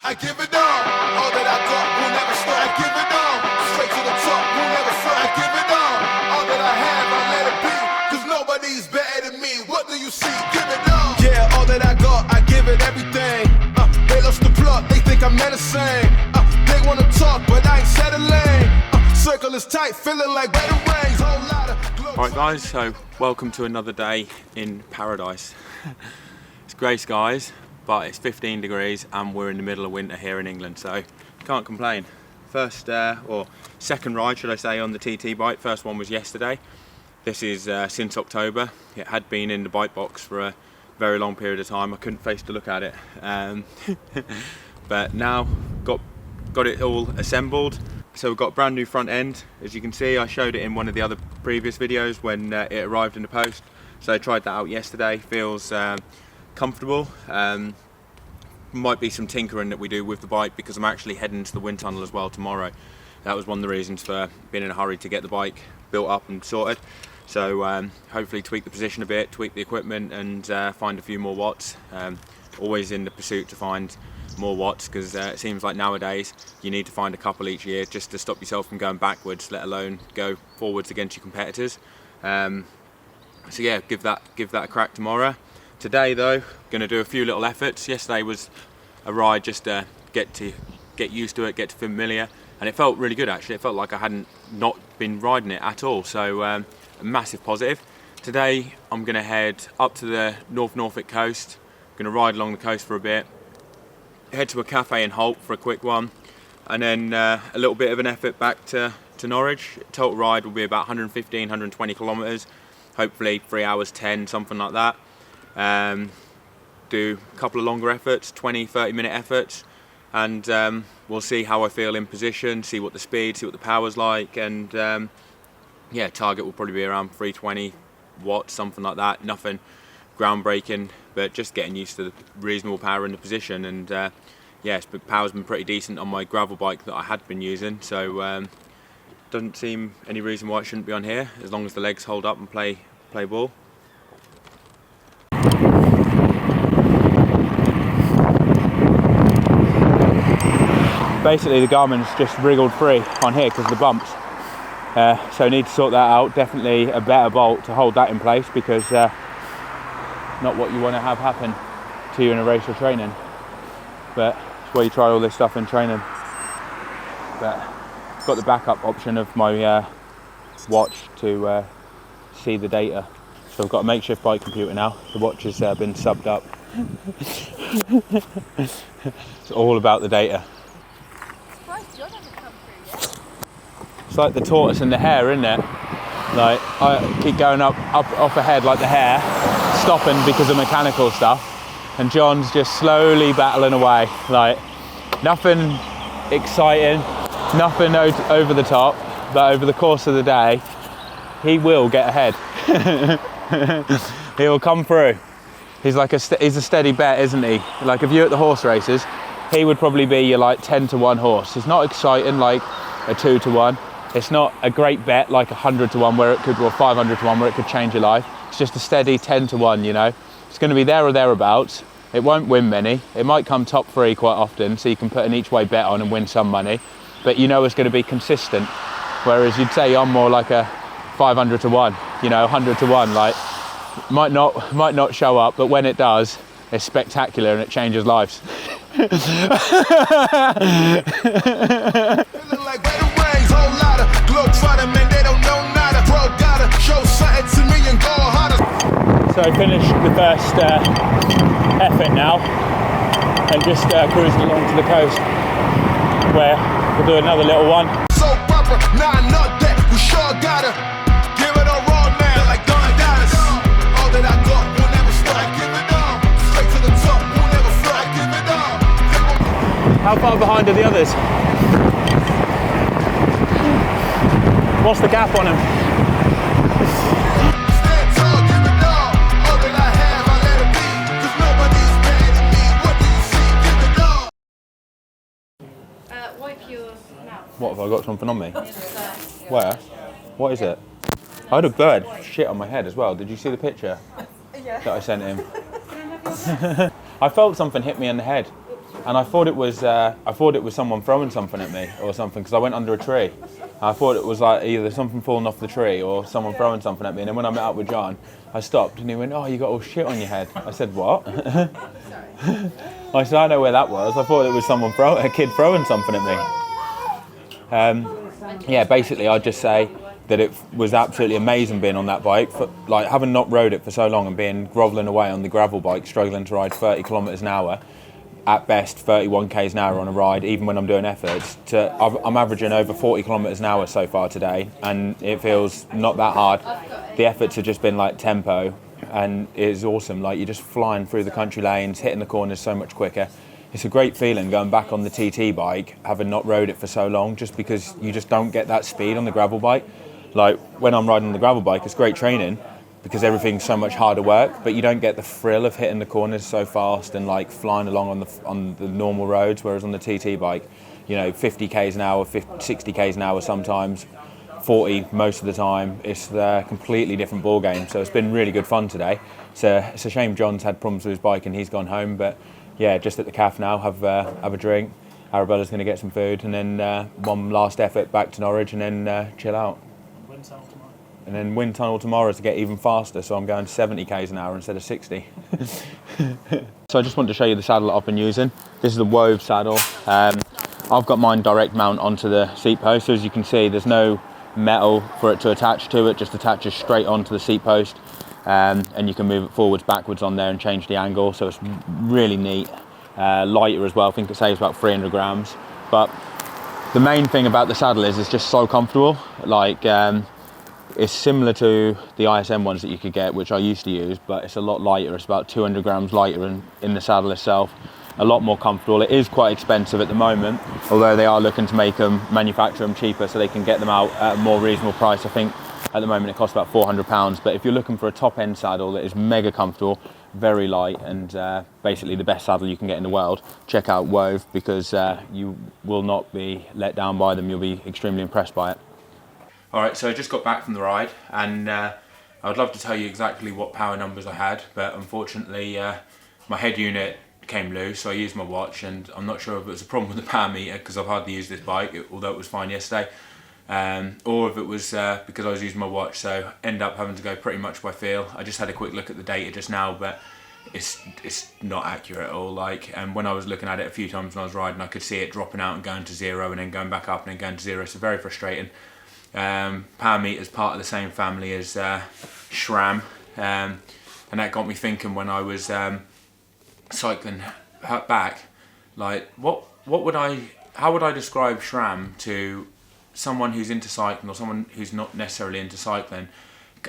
I give it all that I got will never stop. I give it all, straight to the top, will never stop. I give it all that I have, I let it be, cause nobody's better than me. What do you see? Give it all. Yeah, all that I got, I give it everything. They lost the plot, they think I'm menacing. They wanna talk, but I ain't settling. Circle is tight, feeling like better rings. Whole lot of gloves. Alright guys, so welcome to another day in paradise. It's grey skies, but it's 15 degrees and we're in the middle of winter here in England, so can't complain. First, or second ride should I say, on the TT bike. First one was yesterday. This is since October. It had been in the bike box for a very long period of time. I couldn't face to look at it. But now got it all assembled. So we've got a brand new front end. As you can see, I showed it in one of the other previous videos when it arrived in the post. So I tried that out yesterday. Feels comfortable. Might be some tinkering that we do with the bike because I'm actually heading to the wind tunnel as well tomorrow. That was one of the reasons for being in a hurry to get the bike built up and sorted. So hopefully tweak the position a bit, tweak the equipment and find a few more watts. Always in the pursuit to find more watts because it seems like nowadays you need to find a couple each year just to stop yourself from going backwards, let alone go forwards against your competitors. So yeah, give that a crack tomorrow. Today though, going to do a few little efforts. Yesterday was a ride just to get used to it, get familiar, and it felt really good actually. It felt like I hadn't not been riding it at all, so a massive positive. Today I'm going to head up to the North Norfolk coast. I'm going to ride along the coast for a bit, head to a cafe in Holt for a quick one, and then a little bit of an effort back to Norwich. Total ride will be about 115, 120 kilometres, hopefully 3 hours 10, something like that. Do a couple of longer efforts, 20-30 minute efforts, and we'll see how I feel in position, see what the speed, see what the power's like, and yeah, target will probably be around 320 watts, something like that. Nothing groundbreaking, but just getting used to the reasonable power in the position. And yes, but power's been pretty decent on my gravel bike that I had been using, so doesn't seem any reason why it shouldn't be on here as long as the legs hold up and play ball. Basically the Garmin's just wriggled free on here because of the bumps, so I need to sort that out. Definitely a better bolt to hold that in place because not what you want to have happen to you in a race or training, but it's where you try all this stuff in training. But I've got the backup option of my watch to see the data, so I've got a makeshift bike computer now. The watch has been subbed up. It's all about the data. It's like the tortoise and the hare, isn't it? Like, I keep going up off ahead like the hare, stopping because of mechanical stuff, and John's just slowly battling away. Like, nothing exciting, nothing over the top, but over the course of the day, he will get ahead. He will come through. He's like he's a steady bet, isn't he? Like, if you're at the horse races, he would probably be your like 10-to-1 horse. It's not exciting like a 2-to-1. It's not a great bet like 100-to-1 where it could, or 500-to-1 where it could change your life. It's just a steady 10-to-1, you know. It's going to be there or thereabouts. It won't win many. It might come top 3 quite often, so you can put an each way bet on and win some money. But you know it's going to be consistent. Whereas you'd say I'm more like a 500-to-1, you know, 100-to-1. Like, might not show up, but when it does, it's spectacular and it changes lives. So I finished the first effort now and just cruising along to the coast where we'll do another little one. So proper, nah, not that, we sure gotta give it a roll now, like Don Dallas. All that I got will never stop, give it all, straight to the top, will never fly, give it all. How far behind are the others? What's the gap on them? Wipe your mouth. What, have I got something on me? Yes, Where? What is it? I had a bird shit on my head as well. Did you see the picture? Yeah. That I sent him? I felt something hit me in the head. and I thought it was someone throwing something at me or something, because I went under a tree. I thought it was like either something falling off the tree or someone throwing something at me. And then when I met up with John, I stopped and he went, "Oh, you got all shit on your head." I said, "What?" I said, "I know where that was. I thought it was a kid throwing something at me." Yeah, basically I'd just say that it was absolutely amazing being on that bike. Like, having not rode it for so long and being grovelling away on the gravel bike, struggling to ride 30 kilometres an hour, at best 31 k's an hour on a ride, even when I'm doing efforts, I'm averaging over 40 kilometres an hour so far today, and it feels not that hard. The efforts have just been like tempo, and it's awesome. Like, you're just flying through the country lanes, hitting the corners so much quicker. It's a great feeling going back on the TT bike, having not rode it for so long, just because you just don't get that speed on the gravel bike. Like, when I'm riding on the gravel bike, it's great training, because everything's so much harder work, but you don't get the thrill of hitting the corners so fast and like flying along on the normal roads. Whereas on the TT bike, 50 k's an hour, 60 k's an hour sometimes, 40 most of the time. It's a completely different ball game. So it's been really good fun today. It's a shame John's had problems with his bike and he's gone home, but yeah, just at the calf now, have a drink. Arabella's going to get some food, and then one last effort back to Norwich, and then chill out. And then wind tunnel tomorrow to get even faster, so I'm going 70 k's an hour instead of 60. So I just want to show you the saddle that I've been using. This is a Wove saddle. I've got mine direct mount onto the seat post, so as you can see there's no metal for it to attach to. It just attaches straight onto the seat post, and you can move it forwards, backwards on there and change the angle, so it's really neat. Lighter as well, I think it saves about 300 grams. But the main thing about the saddle is it's just so comfortable. Like, it's similar to the ISM ones that you could get, which I used to use, but it's a lot lighter. It's about 200 grams lighter in the saddle itself. A lot more comfortable. It is quite expensive at the moment, although they are looking to manufacture them cheaper so they can get them out at a more reasonable price. I think at the moment it costs about £400, but if you're looking for a top end saddle that is mega comfortable, very light, and basically the best saddle you can get in the world, check out Wove, because you will not be let down by them. You'll be extremely impressed by it. Alright, so I just got back from the ride, and I would love to tell you exactly what power numbers I had, but unfortunately my head unit came loose, so I used my watch, and I'm not sure if it was a problem with the power meter, because I've hardly used this bike, although it was fine yesterday, or if it was because I was using my watch, so end up having to go pretty much by feel. I just had a quick look at the data just now, but it's not accurate at all. And when I was looking at it a few times when I was riding, I could see it dropping out and going to zero, and then going back up and then going to zero, so very frustrating. Power meter is part of the same family as SRAM, and that got me thinking when I was cycling back, like how would I describe SRAM to someone who's into cycling or someone who's not necessarily into cycling,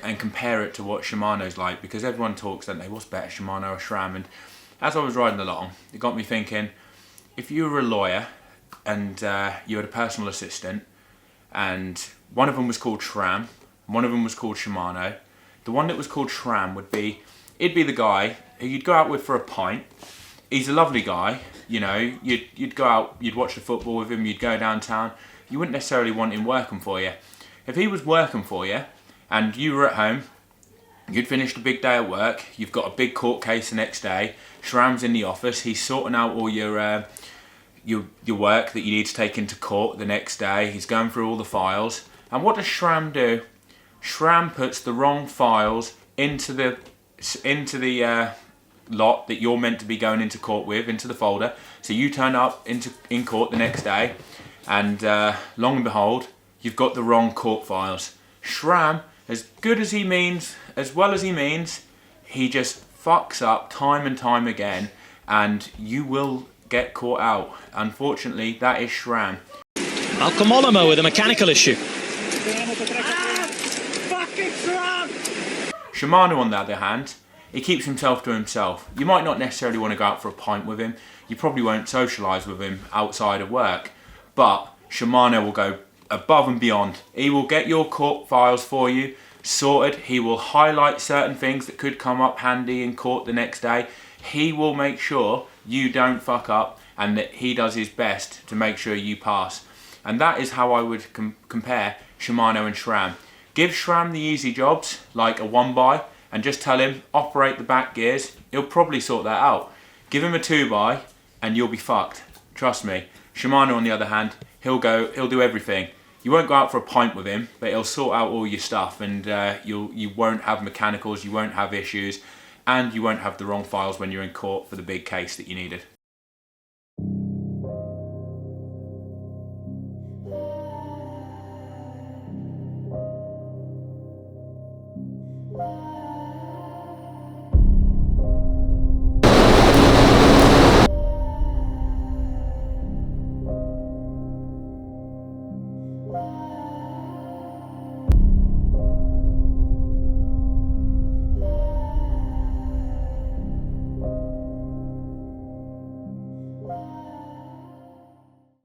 and compare it to what Shimano's like, because everyone talks, don't they, what's better, Shimano or SRAM? And as I was riding along, it got me thinking, if you were a lawyer and you had a personal assistant, and one of them was called SRAM, one of them was called Shimano, the one that was called SRAM it'd be the guy who you'd go out with for a pint. He's a lovely guy, you'd go out, you'd watch the football with him, you'd go downtown. You wouldn't necessarily want him working for you. If he was working for you and you were at home, you'd finished a big day at work, you've got a big court case the next day, SRAM's in the office, he's sorting out all your work that you need to take into court the next day, he's going through all the files. And what does SRAM do? SRAM puts the wrong files into the lot that you're meant to be going into court with, into the folder. So you turn up in court the next day, and long and behold, you've got the wrong court files. SRAM, as good as he means, as well as he means, he just fucks up time and time again, and you will get caught out. Unfortunately, that is SRAM. Malcolm Oliver with a mechanical issue. Shimano, on the other hand, he keeps himself to himself. You might not necessarily want to go out for a pint with him. You probably won't socialise with him outside of work. But Shimano will go above and beyond. He will get your court files for you sorted. He will highlight certain things that could come up handy in court the next day. He will make sure you don't fuck up, and that he does his best to make sure you pass. And that is how I would compare Shimano and SRAM. Give SRAM the easy jobs, like a 1x, and just tell him, operate the back gears. He'll probably sort that out. Give him a 2x, and you'll be fucked. Trust me. Shimano, on the other hand, he'll do everything. You won't go out for a pint with him, but he'll sort out all your stuff, and you won't have mechanicals, you won't have issues, and you won't have the wrong files when you're in court for the big case that you needed. Wow.